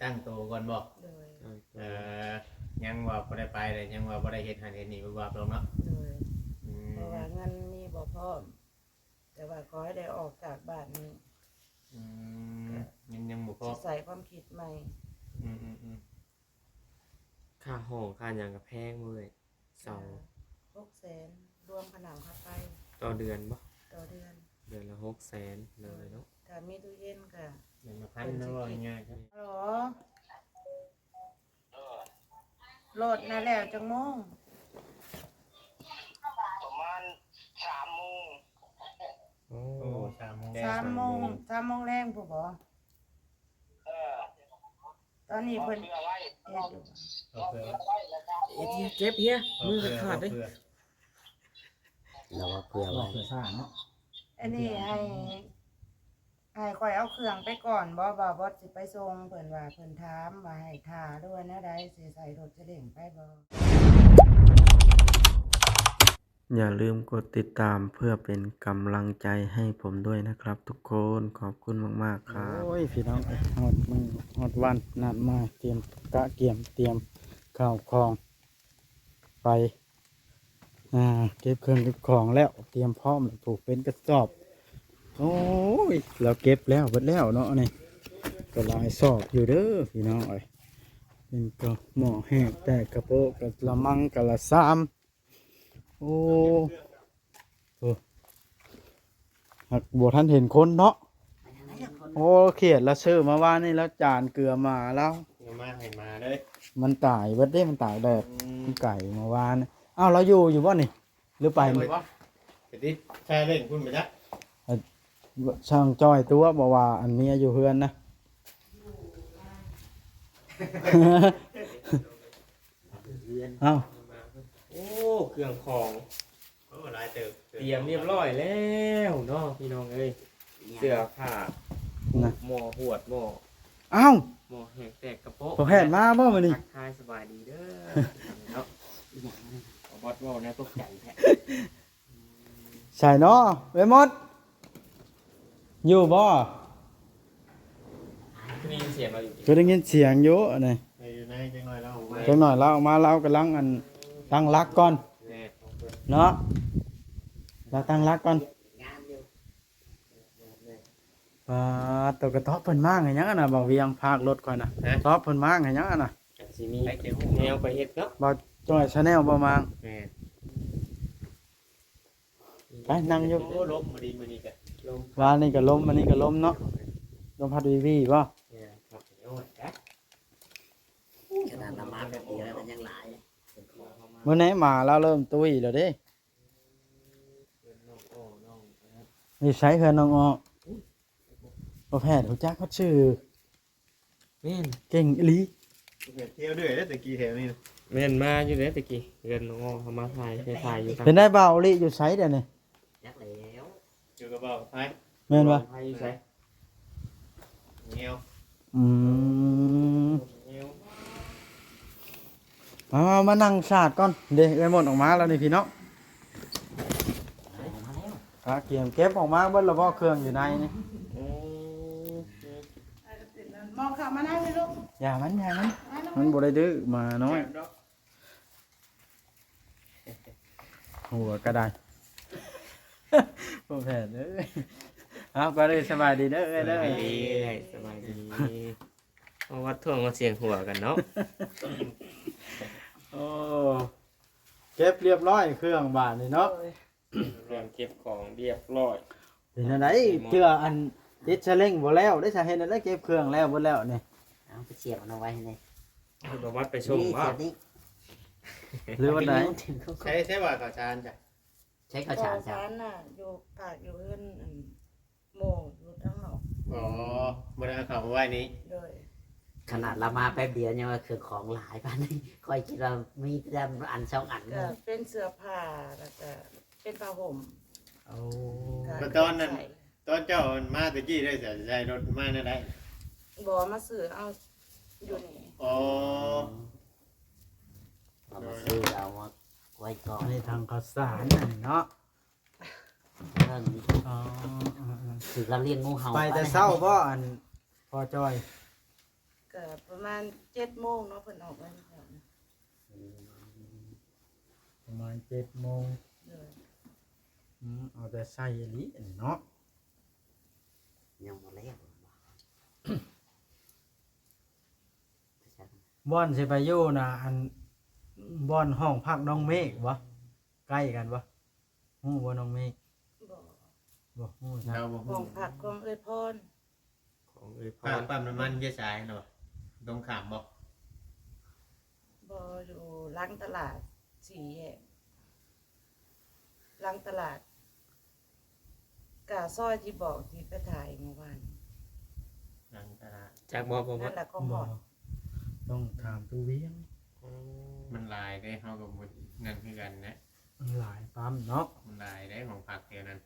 ตั้งโตก่อนบอกโดยเอ่ยังว่าบ่ได้ไปเลยยังว่าบ่ได้เฮ็ดหันเฮ็ดนี่บ่ว่าลงเนาะโดยอืเพราะว่ามเงินมีบ่พร้อมแต่ว่าขอให้ได้ออกจากบ้านนี้ อืมยังบ่พอสิใส่ความคิดใหม่ อืมค่าห้องค่าหยังก็แพงเว้ยเสา600,000รวมผนังค่าไฟต่อเดือนบ่ต่อเดือน เดือนละ600,000เลยเนาะ ถ้ามีตู้เย็นก็ เดือนละพันนะว่าง่ายๆครับ ฮัลโหลโหลดนะแล้วจังโมงประมาณ3 โมงโอ้ โอ้3 โมงแดง 3 โมงแรงผู้บ่ เออ ตอนนี้ เอา เพิ่น เพื่อไว้ เฮ็ดอยู่ เอาเพื่อ ไว้แล้วก็ เจ็บเฮีย เอา มือ เพื่อ ขาด เอา เด้ เพื่อ เราว่าเพื่อไว้ อันนี้ให้ข่อยเอาเครื่องไปก่อนบ่บ่สิไปส่งเพิ่นว่าเพิ่นถามว่าให้ท่าด้วยแนวใดสิใส่รถเสลิงไปบ่ อย่าลืมกดติดตามเพื่อเป็นกำลังใจให้ผมด้วยนะครับทุกคนขอบคุณมากๆครับ โอ้ยพี่น้องหอดมือหอดวันนัดมาเตรียมกะเกียมเตรียมข้าวของไปเก็บเครื่องเก็บของแล้วเตรียมพร้อมปลูกเป็นกระสอบโอ้ยเราเก็บแล้วเบิดแล้วเนาะนี่ก็หลายสอบอยู่เด้อพี่น้องเอ้ยเป็นก็หม้อแห้งแต่กระโปะกระมังกระซามโอ้หักบัวท่านเห็นคนเนาะโอ้เขียดแล้วซื้อมาว่านี่แล้วจานเกลือมาแล้ว เอามาให้มาเลย มันตายเบิดเด้มันตายแดด อื มันไก่มาวานอ้าวเราอยู่บ่นี่หรือไป ไปบ่ไปดิแช่เล่นคุณไปจ้ะ ช่างจ้อยตัวบอกว่าอันเมียอยู่เฮือนนะ เอ้า โอ้เครื่องของ โอ้หลายเติบ เตรียมเรียบร้อยแล้วเนาะพี่น้องเอ้ยเสื้อผ้า นะ หม้อหวดหม้อ เอ้า หม้อแห้งแตกกระโปะ พอแพทย์มาบ่มื้อนี้ ทักทายสบายดีเด้อเนาะบอสว่านะตกใจแท้ ใช่เนาะเว้ยมดอยู่บ่ คือได้ยินเสียงเราอยู่ คือได้ยินเสียงอยู่อันนี้ ไปอยู่ในจังหน่อยแล้วออกมา จังหน่อยเราออกมาเรากำลังอันตั้งรักก่อน แน่ เนาะเราตั้งรักก่อนตัวกระต๊อบเพิ่นมากไงยังอะน่ะบ่เวียงพากรถก่อนน่ะต๊อบเพิ่นมากไงยังอะน่ะ สิมีแนวไปเฮ็ดเนาะ บ่จ้อยชาแนลบ่มาง แม่ ไปนั่งอยู่ โอ้ล้มมาดีมื้อนี้ก็ ลม วานนี่ก็ล้มอันนี้ก็ล้มเนาะลมพัดวีวีบ่ เนี่ยครับโอ้ยแอ๊ะ ขนาดละมาแบบเดียวแล้วมันยังหลาย มื้อไหนมาแล้วเริ่มตุ้ยแล้วเด้นี่ใช้เฮือนน้องอ้อบ่แพทย์ฮู้จักเขาชื่อ แม่น เก่งอีหลี เที่ยวด้วยแล้วตะกี้แถวนี้ แม่นมาอยู่เด้ตะกี้เรือนน้องเขามาถ่ายอยู่ทาง เป็นได้เบาอีหลีอยู่ไสเดี๋ยวนี้ ยักแล้ว อยู่กับเบาไป แม่นบ่ ถ่ายอยู่ไส เงี้ยว อืม เงี้ยว มานั่งชาดก่อนเด้เอ้ยหมดออกมาแล้วนี่พี่น้องเกี่ยมเก็บออกมาเบิดแล้วบ่เครื่องอยู่ในนี่ โอ้ มองเข้ามาได้เลยลูก อย่ามันมันบ่ได้ดื้อมาน้อยหัวก็ได้ บ่แพ้เด้อเอาไปเลยสบายดีเด้อเอ้ย ส เด้อบ ายดีสบายดีเอาวัดท่วงมาเสียงหัวกันเนาะ โอ้เก็บเรียบร้อยเครื่องบ้านนี่เนาะ เรื่องเก็บของเรียบร้อย เป็นจังได๋เชื่ออันติดเชลงบ่แล้วได้สาเหตุได้เก็บเครื่องแล้วบ่แล้วนี่ เอาไปเสียบมันเอาไว้ให้ใน เอาวัดไปชม นี่ ว่า เสียบนี่ หรือว่าใด ใช้ว่าข้าวสารจ้ะ ใช้ข้าวสาร สารน่ะอยู่ภาคอยู่เฮือนโมอยู่ทั้งนอก อ๋อบ่ได้เอาเข้ามาไว้นี้ โดย ขนาดละมาแป๊บเดียวเนี่ยว่าคือของหลายปานนี้ค่อยคิดว่ามีแต่อันสองอัน ก็เป็นเสื้อผ้าแล้วก็เป็นผ้าห่ม เอา ก็ ตอนนั้นตอนเจ้ามาตะกี้ได้จะใช้รถมาแนวใด บ่มาซื้อเอาอยู่นี่ อ๋อ เอามาซื้อเอามาไว้ก่อน ในทางข้าวสารนั่นเนาะ เรื่องนี้ อ๋อ คือเราเลี้ยงงูเห่า ไปแต่เช้าบ่อันพอจอย ก็ ก็ประมาณ7 โมงเนาะเพิ่นออกวันแถวนะ ประมาณ7 โมง เลย เอาแต่ใส่อีหลีอันนี้เนาะ ยังบ่แล้ว บ่อนสิไปอยู่น่ะอันบ่อนห้องพักน้องเมฆบ่ใกล้กันบ่ฮู้บ่น้องเมฆ บ่ บ่ฮู้จ้ะ เราบ่ ข ฮู้ องผักของเอ้ยพร ของเอ้ยพ ข้าง ร ปั๊มน้ำมันเยอะสายเนาะตรงขามบ่ บ่อยู่หลังตลาดสี่แยกหลังตลาดกะซอยที่บอกที่ไปถ่ายเมื่อวาน หลังตลาด จากบ่บ่บ่ นั่นแหละของห บ่ อด ต้องถามตู้เวียง มันหลายได้เฮากับบ่นั่นคือกันนะ มันหลายปั๊มเนาะ มันหลายได้ของผักเท่านั้น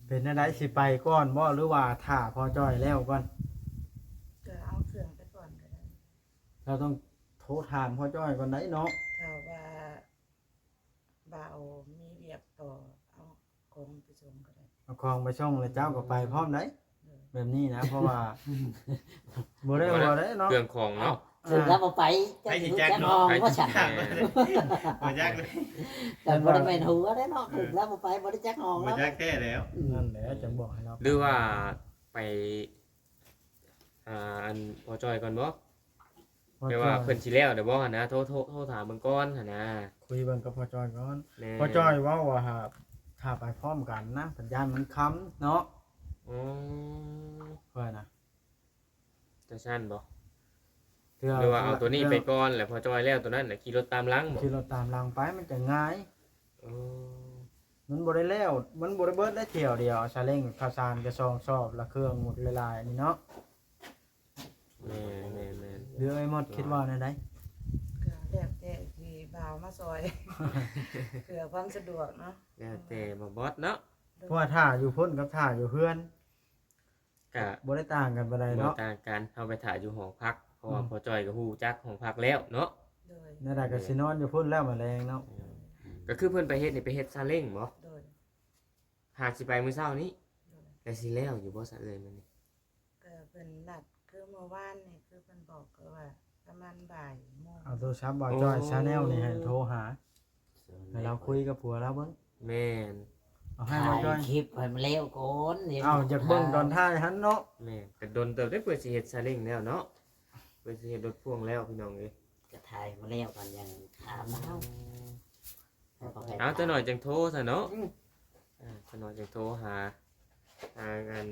เป็นจังไดสิไปก่อนบ่หรือว่าถ้าพอจ้อยแล้วก่อน ก็เอาเครื่องไปก่อนก็ได้ เราต้องโทรถามพอจ้อยก่อนได้เนาะ ถ้าว่าบ่าวมีเวียกต่อเอาของไปส่งก็ได้ เอาของไปส่งแล้วเจ้าก็ไปพร้อมได้ เลย แบบนี้นะ เพราะว่าบ่ได้บ่ได้เนาะ เครื่องของเนาะ ถึงแล้วบ่ไป ให้สิ รู้ แจ็ค จัก เนาะ มอง ให้ ว่า สิ ฉัน แจ็คบ่จักเลย แต่บ่ได้เป็นหัวได้เนาะถึงแล้วบ่ไปบ่ได้จักมอง บ่ แล้ว จักแท้แล้ว นั่นแหละจะบอกให้เรา หรือว่าไปอันพอจอยก่อนบ่ พอ แปล จ้ ว่า อย เพิ่นสิแล้วเดี๋ยวบ่หั่นนะโทรถามเบิ่งก่อนหั่นนะ คุยเบิ่งกับพอจ้อยก่อน แม่ พอจ้อยเว้าว่าถ้าไปพร้อมกันนะสัญญาณมันค้ำเนาะ อ๋อ เพื่อนะ จะซั่นบ่ เทื่ หรือว่าเอาตัวนี้ไปก่อนแล้วพอจอยแล้วตัวนั้นน่ะขี่รถตามหลังบ่ ที่เราตามหลังไปมันจะง่าย อ๋อ มันบ่ได้แล้วมันบ่ได้เบิดได้เที่ยวเดียวซาเล้งข้าวสารกระซองชอบละเครื่องหมดหลายๆนี่เนาะ แม่น เรือไอ้หมดคิดว่าในใด ก็แล้วแต่ที่บ่าวมาซอย เพื่อความสะดวกเนาะ ๆแล้วแต่บ่บอสเนาะ เพราะว่าถ้าอยู่พุ่นกับถ้าอยู่เพื่อน ก็ บ่ได้ต่างกันปานใด บ่ เนาะ ต่างกันเฮาไปถ่ายอยู่หอพักเพราะว่าพอจอยก็ฮู้จักหอพักแล้วเนาะ โดย ในใดก็สินอนอยู่พุ่นแล้วแมลงเนาะ ก็คือเพิ่นไปเฮ็ดนี่ไปเฮ็ดซาเล้งบ่ โดย หากสิไปมื้อเช้านี้ โดย แต่สิแล้วอยู่บ่ซะเอ่ยมื้อนี้ ก็เพิ่นนัดคือเมื่อวานนี่คือเพิ่นบอกก็ว่าประมาณบ่ายโมง เอาโทรศัพท์บ่าวจ้อยชาแนลนี่ให้โทรหาให้เราคุยกับผัวเราเบิ่ง แม่น เอาให้ ถ่า บ่าวย จ้อย คลิปให้มันเร็วก่อนดี๋ยว เอาอยากเบิ่งตอนท้ายหันเนาะ แม่นก็โดนเติบได้เปิดสิเฮ็ดซาเล้งแล้วเนาะเปิดสิเฮ็ดรถพ่วงแล้วพี่น้องเอ้ย ก็ถ่ายมาแล้วกันยังถามเอาให้เขาไป เอาจักหน่อยจังโทรซะเนาะจักหน่อยจังโทรหากัน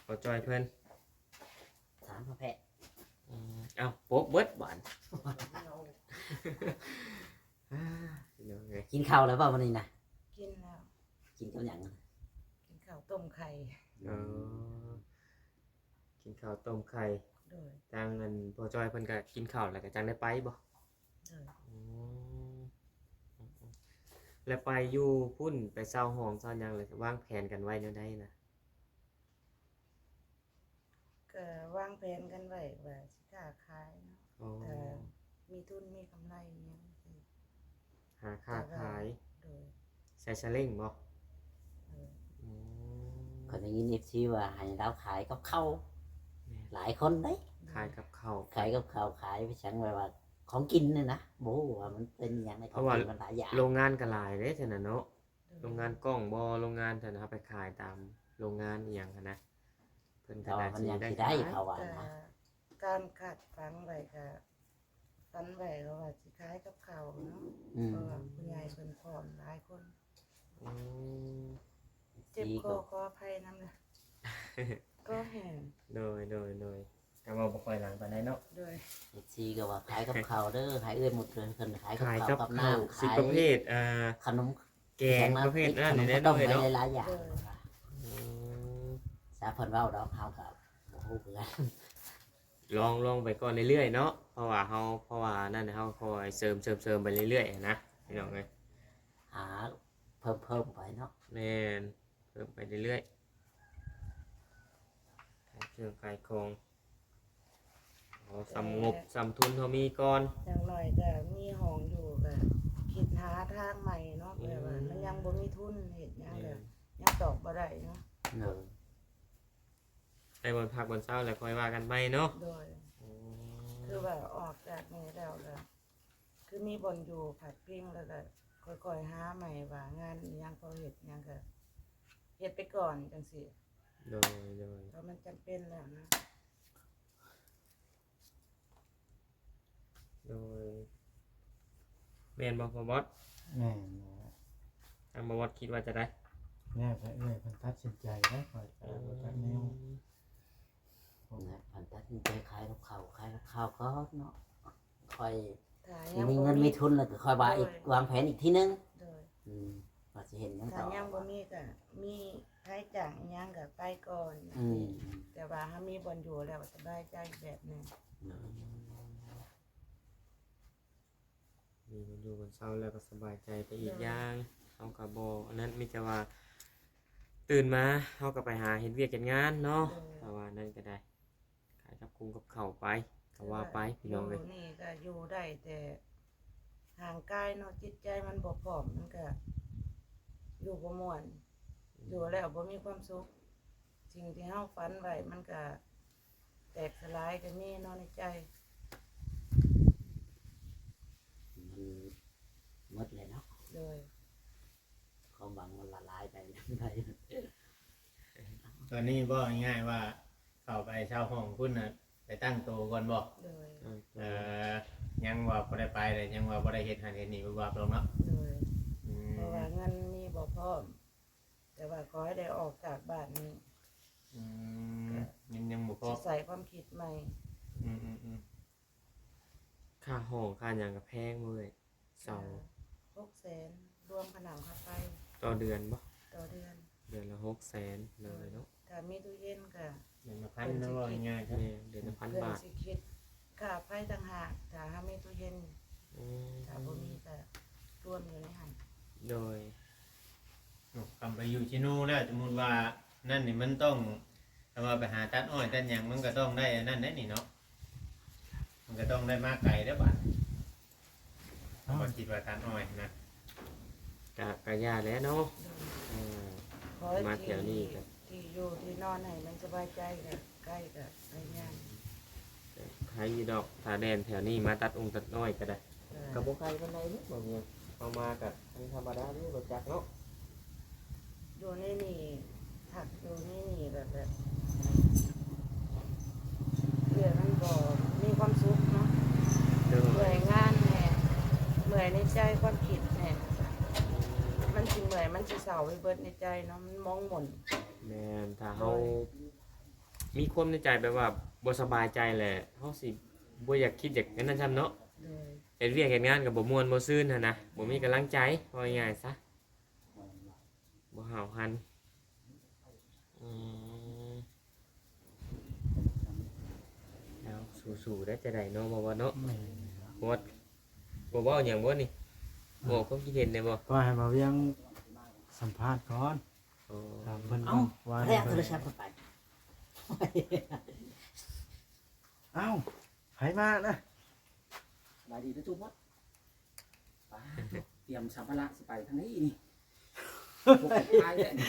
พอจอยเพิ่น ถามพ่อแพทย์ เอ้าโป๊ะเบิดบานพี่น้องเอ้ย กินข้าวแล้วเปล่าวันนี้นะ กินแล้ว กินกับหยังอะ กินข้าวต้มไข่ เออกินข้าวต้มไข่ โดย จังอันพอจอยเพิ่นก็กินข้าวแล้วก็จังได้ไปบ่ โดย แล้วไปอยู่พุ่นไปเช่าห้องเช่าหยังเลยวางแผนกันไว้แนวใดนะ ก็วางแผนกันไว้ว่าสิค้าขายเนาะ อ๋อ แต่มีทุนมีกำไรอิหยังสิ หาค่าขาย โดย ใส่ชะเล่งบ่ โดย อืม ก็ได้ยิน FC ว่าให้เราขายกับข้าวหลายคนเด้ ขายกับข้าว ขายกับข้าวขายไปฉันไว้ว่าของกินเนี่ยนะบ่ฮู้ว่ามันเป็นหยังในของกินมันหลายอย่าง โรงงานก็หลายเด้เท่านั้นเนาะ โดย โรงงานกล้องบ่โรงงานเท่านั้นครับไปขายตามโรงงานอีหยังหั้นนะเพิ่นก็ แต่ว่า น่า มัน สิ ยัง ได้ สิ ขา ได้ ย เขาว่า แต่ นะ การขาดฟังไว้ก็ฟันไว้ก็ว่าสิขายกับข้าวเนาะ อืม เพราะว่าผู้ใหญ่เพิ่นพร้อมหลายคน อืม เจ็บคอขออภัยนำนะก็แห้ง โดยก็บ่ค่อยหลังปานใดเนาะ โดย FC ก็ว่าขายกับข้าวเด้อขายเอื้อนหมดเลยเพิ่นขายกับ ขาย ข้าว กับ กับ ข้าว น้ำ สิ ขาย ประเภทขนม แกงประเภทนั้น ขน นี่ ม แน่ ต้ น ม อน ไป เนาะ หลายๆอย่าง โดย อืม ซาเพิ่นเว้าดอกเฮาก็บ่ฮู้คือกัน ลองไปก่อนเรื่อยๆเนาะเพราะว่านั่นเฮาคอยเสริมไปเรื่อยๆนะพี่น้องเอ้ย หาเพิ่มไปเนาะ แม่นเพิ่มไปเรื่อยๆขายเครื่องขายของเอาสำงบสำทุนเขามีก่อน อย่างน้อยก็มีห้องอยู่ก็คิดหาทางใหม่เนาะแบบว่ามันยังบ่มีทุนเฮ็ดหยังก็ ยังตอบบ่ได้เนาะ เออ ไปบนพักบนเช้าแล้วค่อยว่ากันไปเนาะ โดยคือว่าออกจากนี้แล้วก็คือมีบนอยู่ผัดพิงแล้วก็ค่อยๆหาใหม่ว่างานอิหยังพอเฮ็ดอิหยังก็เฮ็ดไปก่อนจังซี่ โดย เพราะมันจำเป็นแล้วนะ โดยแม่นบ่พ่อบอส แม่น ทางบ่บอสคิดว่าจะได้ แม่ไปเอ้ยเพิ่นตัดสินใจแล้วค่อยไปบ่จักแนว นะพันตัดสินใจขายกับข้าวก็เนาะค่อย ถ้า สิ ยัง มี บ่ เงินมีทุนแล้วก็ค่อยว่าอีกวางแผนอีกทีนึง โดย ว่าสิเห็นหยัง ถ้า ต่อ ยังบ่มีก็มีใช้จ่ายอิหยังก็ไปก่อน อืม แต่ว่าถ้ามีบนอยู่แล้วสบายใจแบบหนึง มีมันอยู่บนเช้าแล้วก็สบายใจไปอีกอย่างเฮาก็บ่อันนั้นมีแต่ว่าตื่นมาเฮาก็ไปหาเฮ็ดเวียกเฮ็ดงานเนาะแต่ว่านั่นก็ได้ขายกับกุ้งกับข้าวไปก็ว่าไปพี่น้องเอ้ย ยู่นี่ก็อยู่ได้แต่ห่างกายเนาะจิตใจมันบ่พร้อมมันก็อยู่บ่ม่วนอยู่แล้วบ่มีความสุขสิ่งที่เฮาฝันไว้มันก็แตกสลายก็มีเนาะในใจ มันหมดเลยเนาะ โดย ความหวังมันละลายไปไป ตอนนี้บ่ง่ายๆว่าเข้าไปเช่าห้องคุณน่ะไปตั้งโตวก่อนบ่ โดย ยังว่าบ่ได้ไปเลยยังว่าบ่ได้เฮ็ดหันเฮ็ดนี่บ่ว่าลงเนาะ โดย อื เพราะ ม ว่าเงินมีบ่พร้อม แต่ว่าขอให้ได้ออกจากบ้านนี้ อืมยังบ่พอ สิใส่ความคิดใหม่ อืม ค่าห้องค่าหยังก็แพงมื้อเลยเสา 600,000รวมขนมค่าไฟ ต่อเดือนบ่ ต่อเดือน เดือนละ600,000เลยเนาะ ถ้ามีตู้เย็นก็ เดือนละพันนะว่าง่ายๆครับ แม่เดือนละ เพิ่น 1,000 บาท สิคิดค่าไฟต่างหากถ้าหามีตู้เย็น อืม ถ้าบ่มีก็รวมอยู่ในหัน โดย คำไปอยู่ชิโน่แล้วสมมุติว่านั่นนี่มันต้องถ้าว่าไปหาตัดอ้อยตัดหยังมันก็ต้องได้อันนั่นได้นี่เนาะมันก็ต้องได้มาไกลเด้อบัดบ่คิดว่าตัดอ้อยนะ กะยาแล้วเนาะอ่า ขอให้ มาแถวนี้ก็ ที่อยู่ที่นอนให้มันสบายใจก็ใกล้ก็ไปงาน ใครอยู่ดอกถ้าแดนแถวนี้มาตัดตัดน้อยก็ได้ เออ กับบ่ใครปานใดนี่บ่เนี่ยเอามากับอันธรรมดานี่รถจักรเนาะ อยู่ในนี่ถักอยู่ในนี่แบบเพื่อมันบ่มีความสุขเนาะ เด้อ เหนื่อยงานแน่เหนื่อยในใจความคิดแน่มันสิเหนื่อยมันสิเศร้าไปเบิดในใจเนาะมันมองหม่น แม่นถ้าเฮามีความในใจแบบว่าบ่สบายใจแหละเฮาสิบ่อยากคิดอยากนั้นนำเนาะ เลย เฮ็ดเวียกเฮ็ดงานก็บ่ม่วนบ่ซื่นหั่นนะบ่มีกำลังใจว่าง่ายๆซะบ่หาวหันอืมแล้วสู้ๆได้จะได้เนาะบ่ว่าเนาะ แม่ บ่ว่าบ่เว้าหยังบ่นี่บ่ความคิดเห็นได้บ่ ก็ให้มาเวียงสัมภาษณ์ก่อน อ๋อ ถามเพิ่น เอ้า ว่า เรียกโทรศัพท์เข้าไป เอ้าไผมานะ สบายดีทุกทุกวัดไปเตรียมสัมภาระสิไปทางนี้นี่พวกตายแล้วนี่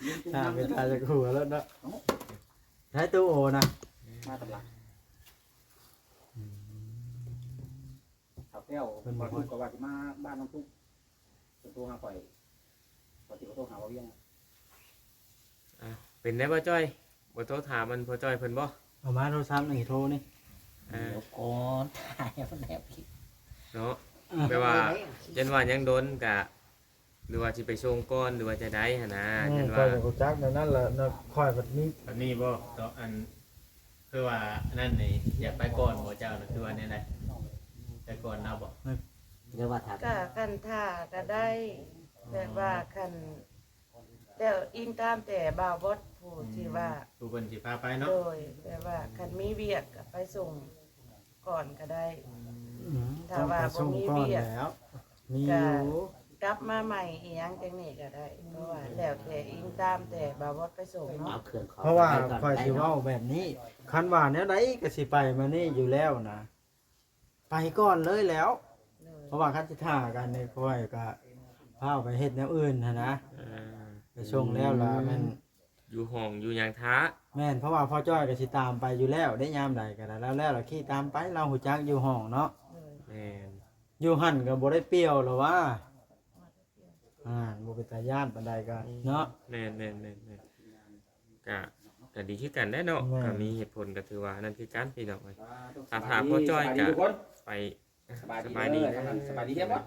ยืนตุ้ม ถ้า น้ำ ไป กัน ตายจากหัวแล้วเนาะใช้ตู้โอนะ มาตำหลักขับแก้วพอทุกกับว่าที่มาบ้านน้องทุกส่วนตัวหาปล่อยปกติก็ต้องหาว่าเวียง อ่ะเป็นได้บ่จ้อยบ่โทรถามมันพ่อจ้อยเพิ่นบ่ เอามาโทรศัพท์นี่โทรนี่ อ่า เดี๋ยวก่อนถ่ายมันแล้วพี่ เนาะแปลว่ายันว่ายังโดนกะหรือว่าสิไปส่งก่อนหรือว่าจะได้หั่นนะยัน ค่อ ว่าย จะรู้จักแบบนั้นแหละเนาะค่อยแบบนี้ อันนี้บ่ต่ออันคือว่านั่นนี่อยากไปก่อนบ่เจ้าน่ะคือว่าแนวใดไปก่อนเอาบ่ เดี๋ยวว่าถาม ก็คันท่าก็ได้แต่ว่าคันแต่อิงตามแต่บ่าวบดผู้ที่ว่า ผู้เพิ่นสิพาไปเนาะ โดยแต่ว่าคันมีเวียกก็ไปส่งก่อนก็ได้ ถ้าว่าบ่มีเวียก แล้ว มีอยู่ กลับมาใหม่อีหยังจังนี้ก็ได้เพราะว่าแล้วแต่อิงตามแต่บ่าวบดไปส่ง เอา เนาะ เครื่องของ เพราะว่า ไปก่น ค่อยสิ ไปเนาะ เว้าแบบนี้คันว่าแนวใดก็สิไปมานี่อยู่แล้วนะ ไปก่อนเลยแล้ว เลย เพราะว่าคันสิท่ากันนี่ค่อยก็พาไปเฮ็ดแนวอื่นหันนะ อ่า ไปส่งแล้วล่ะแม่น อยู่ห้องอยู่หยังท้า แม่นเพราะว่าพ่อจ้อยก็สิตามไปอยู่แล้วได้ยามใดก็ได้แล้วเราขี่ตามไปเราหูจักอยู่ห้องเนาะ เลย แม่น อยู่หั่นก็บ่ได้เปรี้ยวหรอวะบ่เป็นตาย่านปานใดก็เนาะ แม่นก็ดีคือกันได้เนาะ แม่น ก็มีเหตุผลก็ถือว่านั่นคือการพี่น้องเอ้ย สบาย ถามพ่อจ้อย สบาดี กะ ทุกคน ไป สบายดี สบายดี เด้อทางนั้นสบายดีเฮ็ดบ่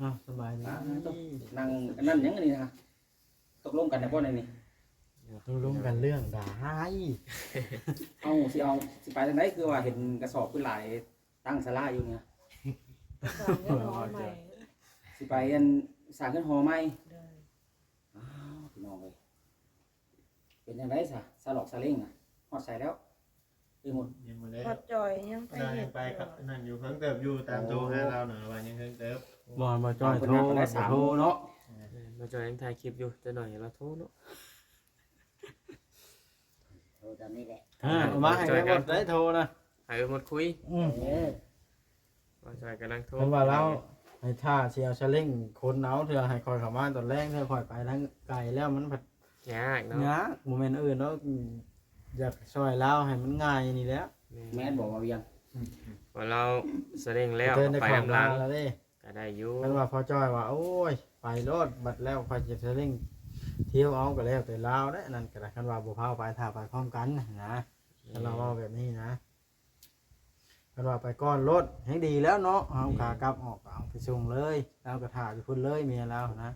อ้าวสบายดี นั่งนั่นหยังอันนี้นะตกลงกันได้บ่ในนี้ รู้กันเรื่องได้ เอาสิไปทางไหนคือว่าเห็นกระสอบขึ้นหลายตั้งศาลาอยู่เนี่ย สร้างเงินหอใหม่ สิไปอันสร้างขึ้นหอใหม่ เลย อ้าวพี่น้องเอ้ยเป็นจังไดซะสลอกสะเล่งน่ะฮอดใส่แล้วไปหมด ยังบ่ได้ พอจอยยังไป ได้ เฮ็ด ไปครับนั่นอยู่เพิ่งเติบอยู่ตามโทรหาเราหน่อยว่ายังเพิ่งเติบ บ่จ้อยโทร ได้ บ่ สาม โทร โมง เนาะ เนาะ มาจอยยังถ่ายคลิปอยู่จะหน่อยเราโทรเนาะ โทรตอนนี้แหละ เอามาให้ได้หมดได้โทรนะ ให้หมดคุย เออ มาจอยกำลังโทร เพิ่นว่าเราให้ท่าสิเอาสลิงคนเอาเถื่อให้คอยเข้ามาตอนแรกเถื่อคอยไปทางไกลแล้วมันผัด ยากเนาะ ยากบ่แม่นอื่นเนาะอยากช่วยเราให้มันง่ายนี่แหล้ว แม่นบอกว่าเวียง พอเราแสดงแล้ว เดินได้ ไป ของ กำลัง แล้วเด้ ก็ได้อยู่ เพิ่นว่าพอจ้อยว่าโอ้ยไปรถบัดแล้วคอยจะสลิงเที่ยวเอาก็แล้วแต่ลาวได้นั่นก็ได้คันว่าบ่พาไปถ้าไปพร้อมกันนะถ้าเราเว้าแบบนี้นะคันว่าไปก่อนรถให้ดีแล้วเนาะเอาขากลับออกเอาไปส่งเลยแล้วก็ถ่าอยู่พุ่นเลยเมียเรานะ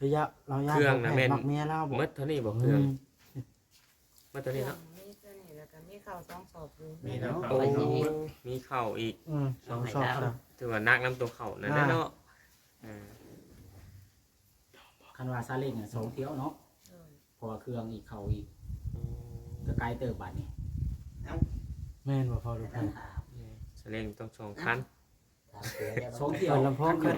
ระยะเรายาก เครื่องน่ะแม่น มักเมียเราบ่ เมื่อเท่านี้บอกเครื่องเมื่อเท่านี้เนาะ มีตัวนี้แล้วก็มีข้าว2สอบอยู่ มีทั้ง โอ้ เขา มีเข่าอีก สองสอบนะ ถือว่านักน้ำตัวเข่านั่นแหละเนาะอ่า คันว่าซาเล้งเนี่ย2เที่ยวเนาะ เลย เพอเครื่องอีกเข้าอีกก็ไกลเติบบัดนี้ แม่นบ่พอลูก ต้ พี่ องถาม แสดงต้องสองคัน ถามเสือจะ 2เที่ยว เปิดลำโพงขึ้น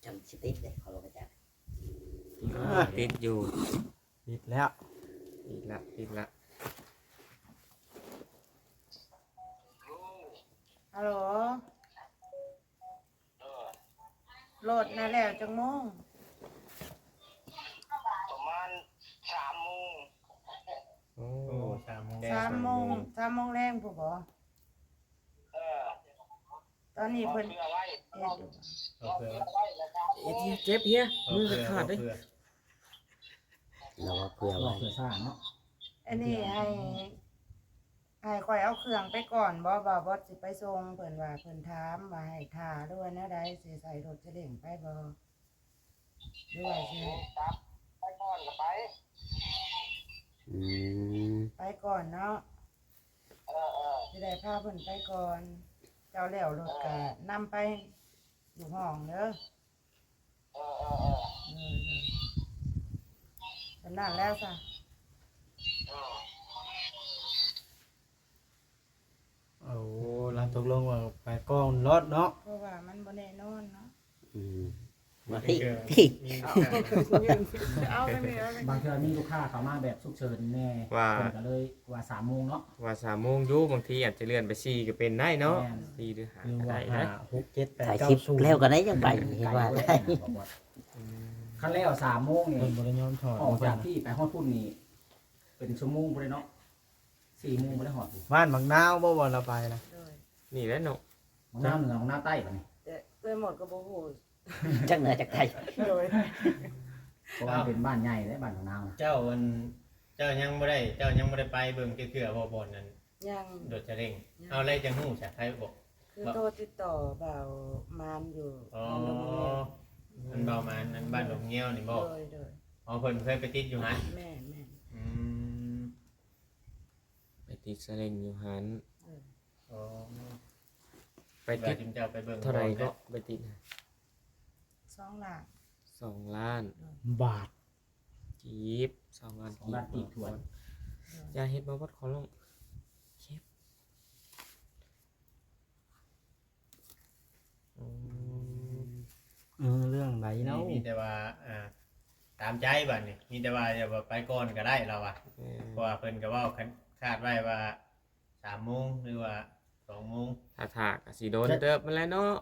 จำสติ๊กเลยเขาลงมาจาก ติดอยู่ ปิดแล้ว ติดละ ฮัลโหลโหลดนั่นแล้วจังโมง ประมาณ3 โมง โอ้ โอ้3 โมง 3 โมงแรงผู้บ่ เออ ตอนนี้เพิ่น เพื่อไว้ เฮ็ดอยู่ เอาเพื่อ ไว้แล้วก็ เจ็บเฮีย เอา มือ เพื่อ ขาดเลย เราว่าเพื่อ เอา ไว้ เพื่อซ่าเนาะ อันนี้ให้ข่อยเอาเครื่องไปก่อนบ่บ่บ่สิไปส่งเพิ่นว่าเพิ่นถามว่าให้ท่าด้วยแนวใดสิใส่รถจะเล่งไปบ่หรือว่าสิ ครับไปก่อนก็ไป อืม ไปก่อนเนาะ เออ สิได้พาเพิ่นไปก่อน เจ้าแล้วรถก็นำไปอยู่ห้องเด้อ เออ สำนั่นแล้วซะ โอ้เราตกลงว่าไปกองรถเนาะ เพราะว่ามันบ่แน่นอนเนาะ อืมมา มี ที่ เอาไปมีเอาไป บางเทื่อมีลูกค้าเข้ามาแบบฉุกเฉินแน่ ว่า เพิ่นก็เลยว่า3 โมงเนาะ ว่า3 โมงอยู่บางทีอาจจะเลื่อนไป4ก็เป็นได้เนาะ แม่น 4หรือ หรือ 5ก็ ว่า ได้ ห้า นะ หกเจ็ดแปด ถ่าย เก้า คลิป ศูนย์ แล้วก็ได้ยังไปเห็นว่าได้ คันแล้ว3 โมงนี่ เพิ่นบ่ได้ยอมถอด ออกจากที่ไปฮอดพุ่นนี่เป็นชั่วโมงบ่ได้เนาะ4 โมงบ่ได้ฮอด บ้านบางนาวบ่บ่เราไปนะ เลย นี่แหละเนาะ ของน้าเหนือของน้าใต้บัดนี้ แต่เอ้ยหมดก็บ่ฮู้ จักเหนือจากไทย เลย เพราะว่าเป็นบ้านใหญ่และบ้านของน้านะ เจ้ายังบ่ได้ไปเบิ่งเทื่อๆบ่บ่นนั้น ยัง โดดจะเร่งเอาอะไรจังฮู้ซะใครบอก คือโทรติดต่อเบามานอยู่ อ๋อ มันลงเรียน มันเบามานั้นบ้านดงเงี้ยวนี่บ่ เลย อ๋อเพิ่นเคยไปติดอยู่หั่น แม่แม่ อืม ไปติดสลิงอยู่หัน อ๋อ ไป ไป ติด จิมเจ้าไปเบิ่ง เท่าไหร่ก็ไปติด 2 ล้าน 2 ล้าน บาท กีบ2 ล้าน ของร้านตีบถวน อย่าเฮ็ดมาวัดขอลงเก็บอืม เรื่องไหนเนาะ มีแต่ว่าตามใจบัดนี่มีแต่ว่าอย่าไปก่อนก็ได้เราอ่ะเพราะว่าเพิ่นก็เว้าคาดไว้ว่า3 โมงหรือว่า2 โมง ถ้าถากก็สิโดนเติบมาแล้วเนาะ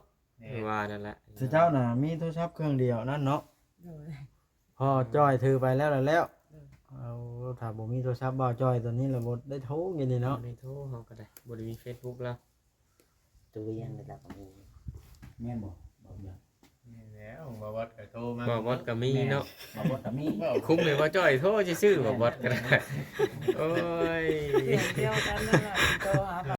ว่านั่นแหละ สิเจ้าน่ะมีโทรศัพท์เครื่องเดียวนั่นเนาะ โดย พ่อจ้อยถือไปแล้วแล้วเอาถ้าบ่มีโทรศัพท์บ่าวจ้อยตัวนี้ละบ่ได้โทรอย่างนี้ เนาะ เนาะ ในโทรเฮาก็ได้บ่ได้มี Facebook แล้ว ตู้เย็นแล้วก็มี แม่นบ่บอกเดี๋ยว นี่แล้วบ่วัดก็โทรมา บ่บอดก็มีเนาะ บอกว่าแต่มี คุ้มเลยว่าจ้อยโทรซื่อๆบ่บอดก็ได้โอ้ย เสียงเดียวกันนั่นแหละโทรหา